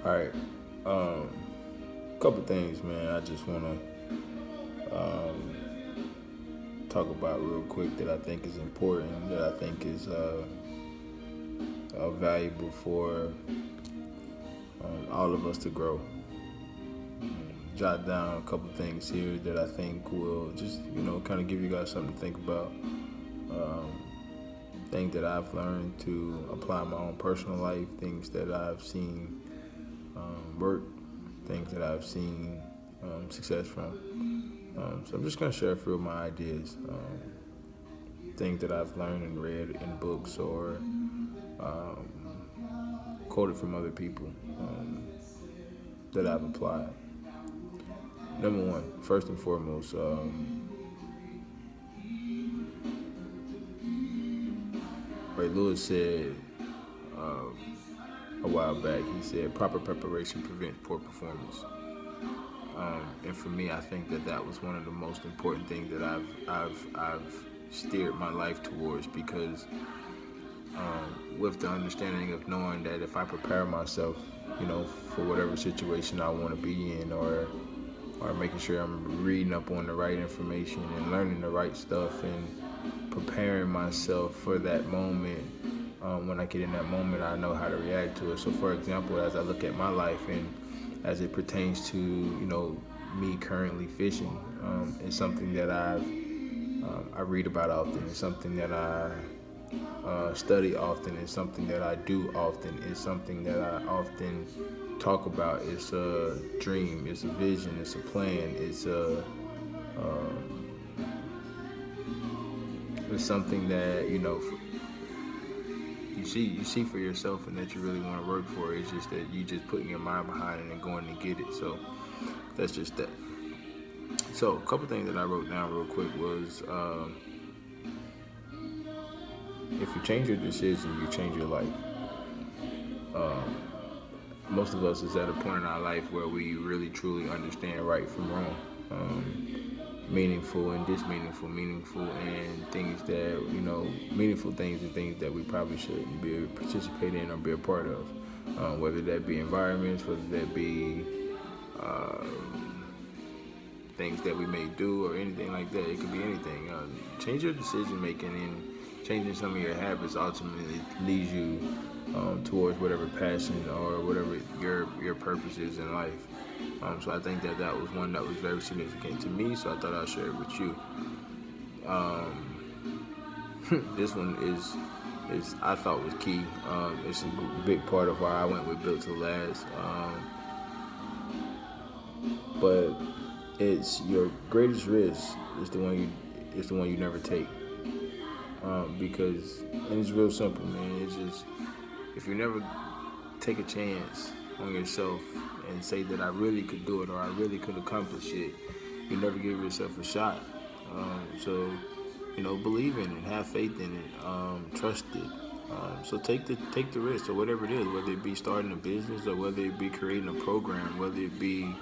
All right. Couple things, man. I just want to talk about real quick that I think is important, that I think is valuable for all of us to grow. Jot down a couple things here that I think will just, kind of give you guys something to think about. Things that I've learned to apply in my own personal life, things that I've seen work, things that I've seen success from. So I'm just going to share a few of my ideas, things that I've learned and read in books or quoted from other people that I've applied. Number one, first and foremost, Ray Lewis said a while back, he said, proper preparation prevents poor performance. And for me, I think that was one of the most important things that I've steered my life towards, because with the understanding of knowing that if I prepare myself, for whatever situation I want to be in, or making sure I'm reading up on the right information and learning the right stuff and preparing myself for that moment. When I get in that moment, I know how to react to it. So, for example, as I look at my life and as it pertains to, me currently fishing, it's something that I read about often. It's something that I study often. It's something that I do often. It's something that I often talk about. It's a dream. It's a vision. It's a plan. It's something that you see for yourself and that you really want to work for. It's just that you just putting your mind behind it and going to get it. So that's just that. So a couple things that I wrote down real quick was, if you change your decision, you change your life. Most of us is at a point in our life where we really truly understand right from wrong, meaningful and dismeaningful, meaningful and things that, meaningful things and things that we probably shouldn't be participating in or be a part of, whether that be environments, whether that be things that we may do or anything like that. It could be anything. Change your decision making, and changing some of your habits ultimately leads you towards whatever passion or whatever your purpose is in life. So I think that was one that was very significant to me, so I thought I'd share it with you. This one is I thought was key. It's a big part of why I went with Built to Last. But it's your greatest risk is the one you never take. Because, and it's real simple, man. It's just, if you never take a chance on yourself and say that I really could do it or I really could accomplish it, you never give yourself a shot. So, believe in it, have faith in it, trust it. So take the risk, or whatever it is, whether it be starting a business or whether it be creating a program, whether it be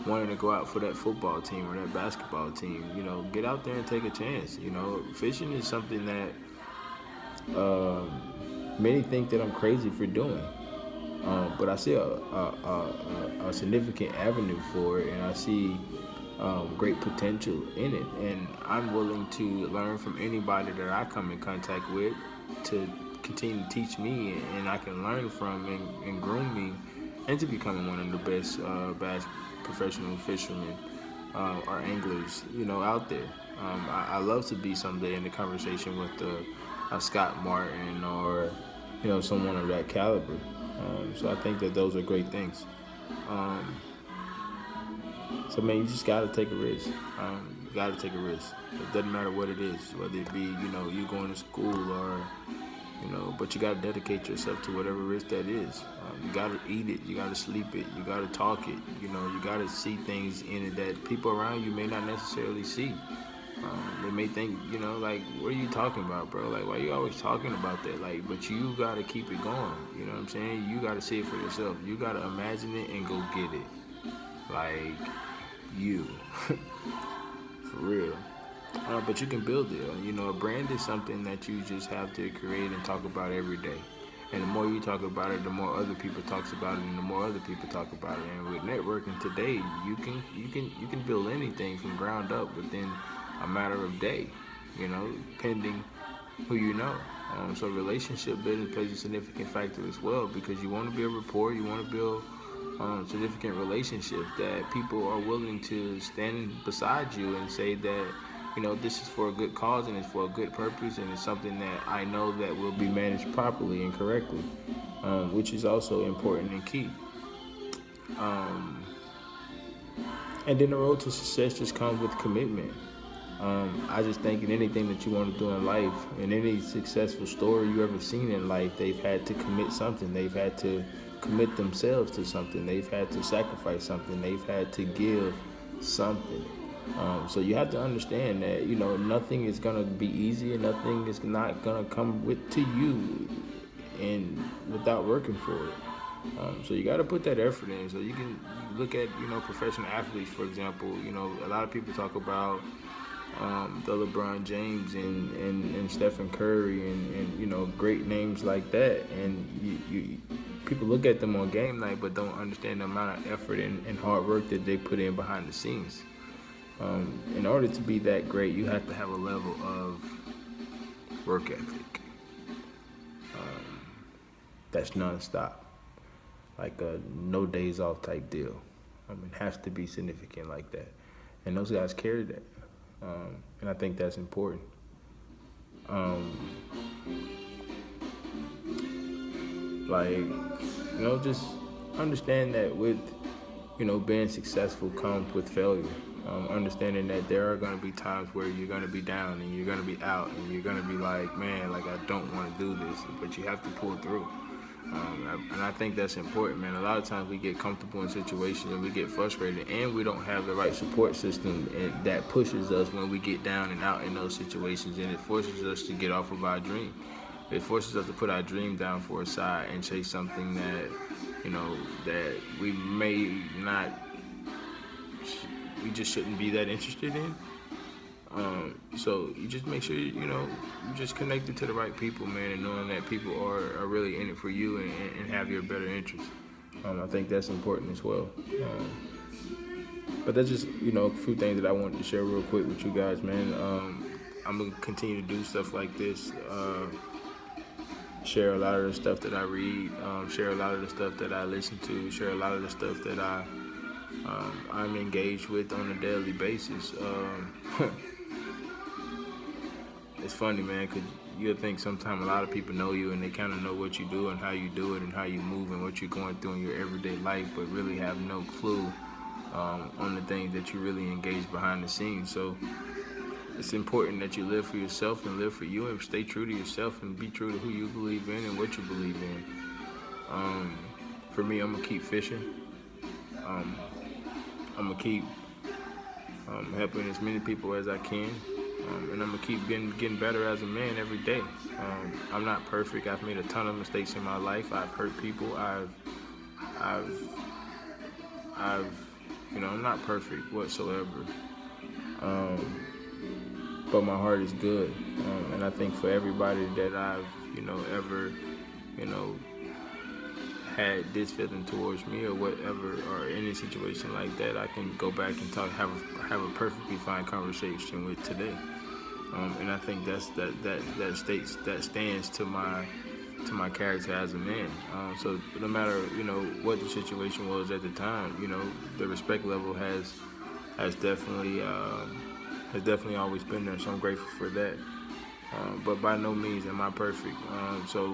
wanting to go out for that football team or that basketball team. Get out there and take a chance. Fishing is something that many think that I'm crazy for doing. But I see a significant avenue for it, and I see great potential in it. And I'm willing to learn from anybody that I come in contact with to continue to teach me, and I can learn from and groom me into becoming one of the best bass professional fishermen or anglers, out there. I love to be someday in the conversation with a Scott Martin or, someone of that caliber. So I think that those are great things. So, man, you just got to take a risk. You got to take a risk. It doesn't matter what it is, whether it be, you going to school or, but you got to dedicate yourself to whatever risk that is. You got to eat it. You got to sleep it. You got to talk it. You got to see things in it that people around you may not necessarily see. They may think, like, what are you talking about, bro? Like, why are you always talking about that? Like, but you got to keep it going. You know what I'm saying? You got to see it for yourself. You got to imagine it and go get it. Like, you. For real. But you can build it. A brand is something that you just have to create and talk about every day. And the more you talk about it, the more other people talks about it, and the more other people talk about it. And with networking today, you can build anything from ground up within a matter of day, pending who you know. So relationship building plays a significant factor as well, because you want to build rapport, you want to build significant relationships that people are willing to stand beside you and say that, this is for a good cause and it's for a good purpose and it's something that I know that will be managed properly and correctly, which is also important and key. And then the road to success just comes with commitment. I just think in anything that you want to do in life, in any successful story you ever seen in life, they've had to commit something. They've had to commit themselves to something. They've had to sacrifice something. They've had to give something. So you have to understand that, nothing is going to be easy and nothing is not going to come to you and without working for it. So you got to put that effort in. So you can look at, professional athletes, for example. A lot of people talk about the LeBron James and Stephen Curry and great names like that. And people look at them on game night but don't understand the amount of effort and hard work that they put in behind the scenes. In order to be that great, you have to have a level of work ethic that's nonstop, like a no days off type deal. It has to be significant like that, and those guys carry that, and I think that's important. Just understand that with being successful comes with failure. Understanding that there are going to be times where you're going to be down and you're going to be out and you're going to be like, man, like I don't want to do this, but you have to pull through. And I think that's important, man. A lot of times we get comfortable in situations and we get frustrated and we don't have the right support system that pushes us when we get down and out in those situations, and it forces us to get off of our dream. It forces us to put our dream down for a side and chase something that, that we may not, we just shouldn't be that interested in. So you just make sure, you just connected to the right people, man, and knowing that people are really in it for you and have your better interest. I think that's important as well. But that's just, a few things that I wanted to share real quick with you guys, man. I'm going to continue to do stuff like this. Share a lot of the stuff that I read, share a lot of the stuff that I listen to, share a lot of the stuff that I'm engaged with on a daily basis. It's funny, man, because you'll think sometimes a lot of people know you and they kind of know what you do and how you do it and how you move and what you're going through in your everyday life, but really have no clue on the things that you really engage behind the scenes. So it's important that you live for yourself and live for you and stay true to yourself and be true to who you believe in and what you believe in. For me, I'm going to keep fishing. I'm going to keep helping as many people as I can. And I'm going to keep getting better as a man every day. I'm not perfect. I've made a ton of mistakes in my life. I've hurt people. I'm not perfect whatsoever. But my heart is good. And I think for everybody that I've, ever, had this feeling towards me or whatever, or any situation like that, I can go back and have a perfectly fine conversation with today. And I think that stands to my character as a man. So no matter what the situation was at the time, the respect level has definitely always been there. So I'm grateful for that. But by no means am I perfect.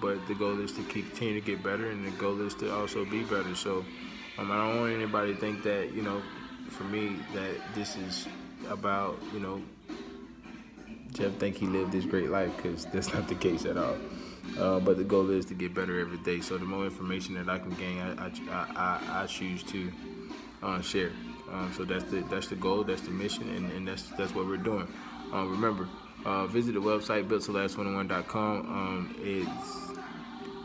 But the goal is to continue to get better, and the goal is to also be better. So I don't want anybody to think that, for me, that this is about, Jeff think he lived this great life, because that's not the case at all. But the goal is to get better every day. So the more information that I can gain, I choose to share. So that's the goal, that's the mission, and that's what we're doing. Remember, visit the website builttolast21.com. It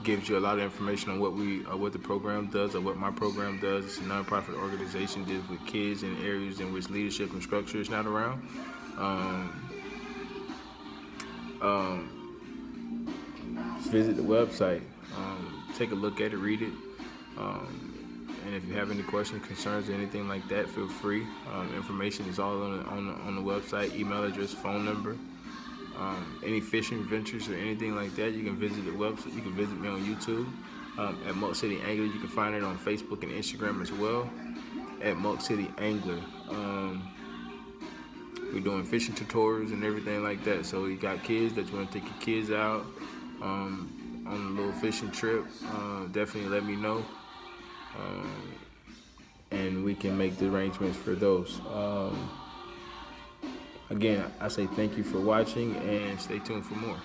gives you a lot of information on what the program does, or what my program does. It's a nonprofit organization deals with kids in areas in which leadership and structure is not around. Visit the website. take a look at it, read it. And if you have any questions, concerns, or anything like that, feel free. Information is all on the website, email address, phone number. Any fishing ventures or anything like that, you can visit the website. You can visit me on YouTube at MuckCityAngler. You can find it on Facebook and Instagram as well at MuckCityAngler. We're doing fishing tutorials and everything like that. So you got kids that you want to take your kids out on a little fishing trip, definitely let me know. And we can make the arrangements for those. Again, I say thank you for watching and stay tuned for more.